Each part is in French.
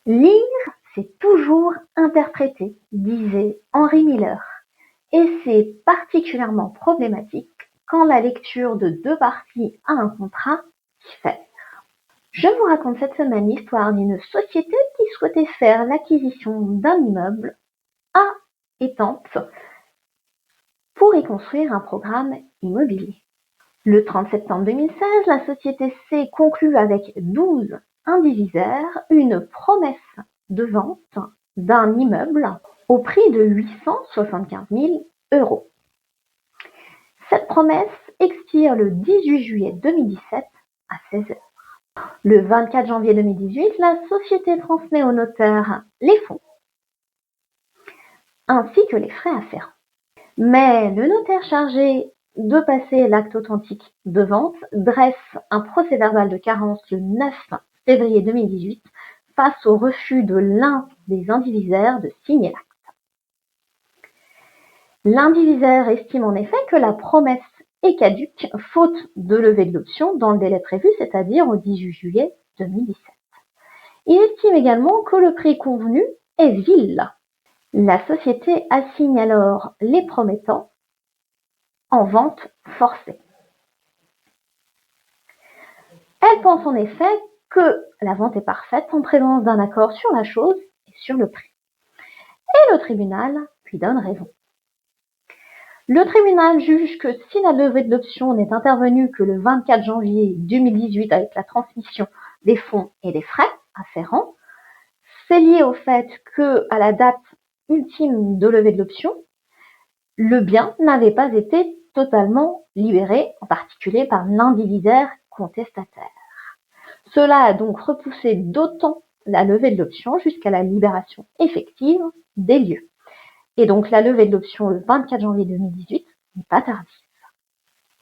Lire, c'est toujours interpréter, disait Henry Miller, et c'est particulièrement problématique quand la lecture de deux parties à un contrat diffère. Je vous raconte cette semaine l'histoire d'une société qui souhaitait faire l'acquisition d'un immeuble à Étampes pour y construire un programme immobilier. Le 30 septembre 2016, la société C conclut avec 12 indivisaires une promesse de vente d'un immeuble au prix de 875 000 €. Cette promesse expire le 18 juillet 2017 à 16 h. Le 24 janvier 2018, la société transmet au notaire les fonds ainsi que les frais afférents. Mais le notaire chargé de passer l'acte authentique de vente dresse un procès-verbal de carence le 9 février 2018 face au refus de l'un des indivisaires de signer l'acte. L'indivisaire estime en effet que la promesse est caduque, faute de levée de l'option dans le délai prévu, c'est-à-dire au 18 juillet 2017. Il estime également que le prix convenu est vil. La société assigne alors les promettants en vente forcée. Elle pense en effet que la vente est parfaite en présence d'un accord sur la chose et sur le prix. Et le tribunal lui donne raison. Le tribunal juge que si la levée de l'option n'est intervenue que le 24 janvier 2018 avec la transmission des fonds et des frais afférents, c'est lié au fait que, à la date ultime de levée de l'option, le bien n'avait pas été totalement libéré, en particulier par l'indivisaire contestataire. Cela a donc repoussé d'autant la levée de l'option jusqu'à la libération effective des lieux. Et donc la levée de l'option le 24 janvier 2018 n'est pas tardive.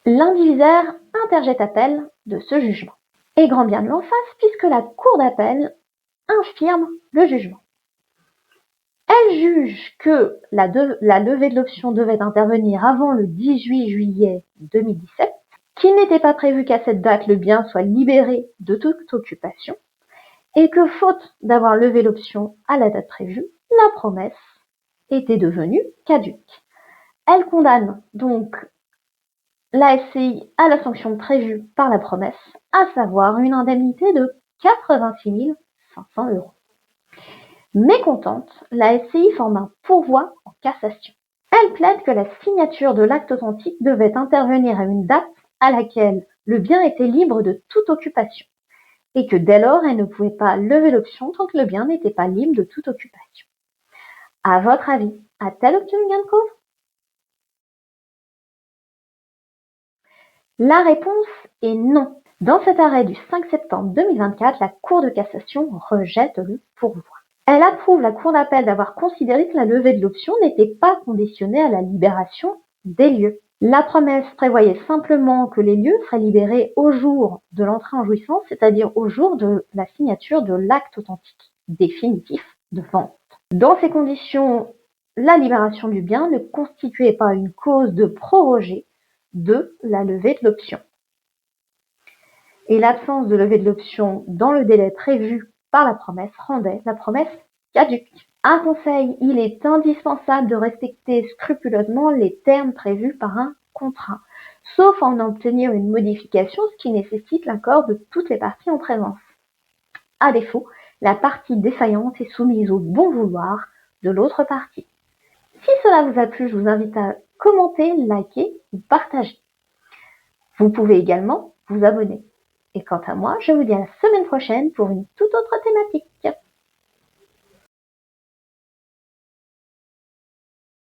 L'indivisaire interjette appel de ce jugement. Et grand bien lui en fasse, puisque la cour d'appel infirme le jugement. Elle juge que la levée de l'option devait intervenir avant le 18 juillet 2017, qu'il n'était pas prévu qu'à cette date le bien soit libéré de toute occupation, et que faute d'avoir levé l'option à la date prévue, la promesse était devenue caduque. Elle condamne donc la SCI à la sanction prévue par la promesse, à savoir une indemnité de 86 500 €. Mécontente, la SCI forme un pourvoi en cassation. Elle plaide que la signature de l'acte authentique devait intervenir à une date à laquelle le bien était libre de toute occupation, et que dès lors elle ne pouvait pas lever l'option tant que le bien n'était pas libre de toute occupation. À votre avis, a-t-elle obtenu gain de cause? La réponse est non. Dans cet arrêt du 5 septembre 2024, la Cour de cassation rejette le pourvoi. Elle approuve la Cour d'appel d'avoir considéré que la levée de l'option n'était pas conditionnée à la libération des lieux. La promesse prévoyait simplement que les lieux seraient libérés au jour de l'entrée en jouissance, c'est-à-dire au jour de la signature de l'acte authentique définitif de vente. Dans ces conditions, la libération du bien ne constituait pas une cause de proroger de la levée de l'option. Et l'absence de levée de l'option dans le délai prévu par la promesse rendait la promesse caduque. Un conseil, il est indispensable de respecter scrupuleusement les termes prévus par un contrat, sauf en obtenir une modification, ce qui nécessite l'accord de toutes les parties en présence. À défaut, la partie défaillante est soumise au bon vouloir de l'autre partie. Si cela vous a plu, je vous invite à commenter, liker ou partager. Vous pouvez également vous abonner. Et quant à moi, je vous dis à la semaine prochaine pour une toute autre thématique.